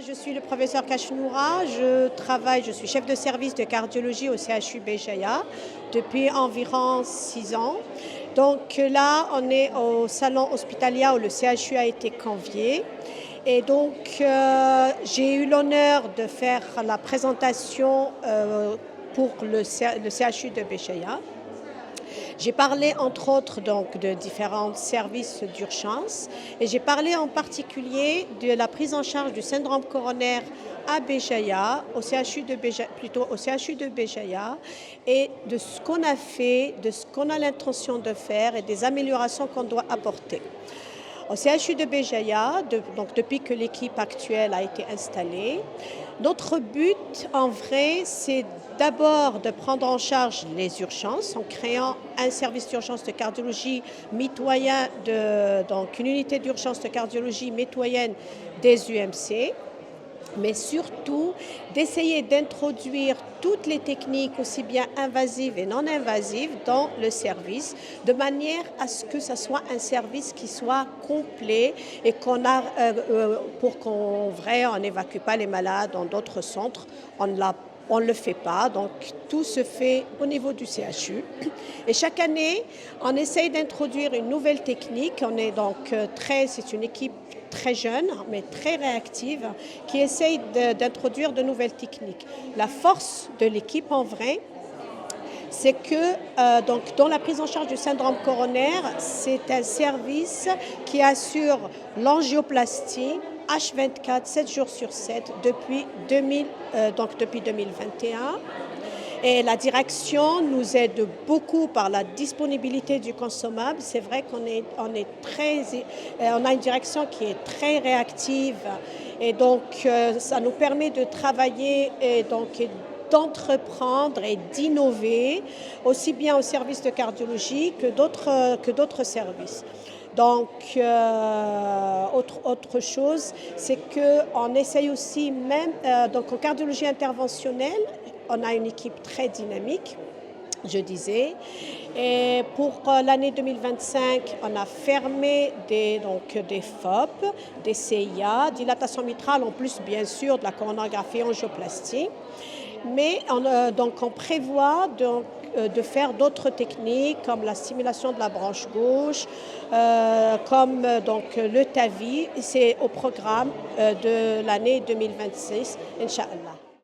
Je suis le professeur Kachnoura, je suis chef de service de cardiologie au CHU Béjaïa depuis environ 6 ans. Donc là, on est au salon hospitalier où le CHU a été convié. Et donc, j'ai eu l'honneur de faire la présentation pour le CHU de Béjaïa. J'ai parlé entre autres donc, de différents services d'urgence et j'ai parlé en particulier de la prise en charge du syndrome coronaire à Béjaïa, au CHU de Béjaïa et de ce qu'on a fait, de ce qu'on a l'intention de faire et des améliorations qu'on doit apporter. Au CHU de Béjaïa, donc depuis que l'équipe actuelle a été installée, notre but en vrai, c'est d'abord de prendre en charge les urgences en créant un service d'urgence de cardiologie mitoyen, donc une unité d'urgence de cardiologie mitoyenne des UMC, mais surtout d'essayer d'introduire toutes les techniques aussi bien invasives et non invasives dans le service, de manière à ce que ce soit un service qui soit complet et pour qu'en vrai on n'évacue pas les malades dans d'autres centres, on ne le fait pas, donc tout se fait au niveau du CHU. Et chaque année, on essaye d'introduire une nouvelle technique. C'est une équipe très jeune, mais très réactive, qui essaye d'introduire de nouvelles techniques. La force de l'équipe, en vrai, c'est que dans la prise en charge du syndrome coronaire, c'est un service qui assure l'angioplastie H24, 7 jours sur 7, depuis 2021. Et la direction nous aide beaucoup par la disponibilité du consommable. C'est vrai qu'on a une direction qui est très réactive et donc ça nous permet de travailler et d'entreprendre et d'innover aussi bien au service de cardiologie que d'autres services. Donc, autre chose, c'est qu'on essaye aussi même, donc en cardiologie interventionnelle, on a une équipe très dynamique, je disais. Et pour l'année 2025, on a fermé des FOP, des CIA, dilatation mitrale, en plus bien sûr de la coronographie angioplastie. Mais on prévoit de faire d'autres techniques comme la stimulation de la branche gauche, comme le TAVI. C'est au programme de l'année 2026, Inch'Allah.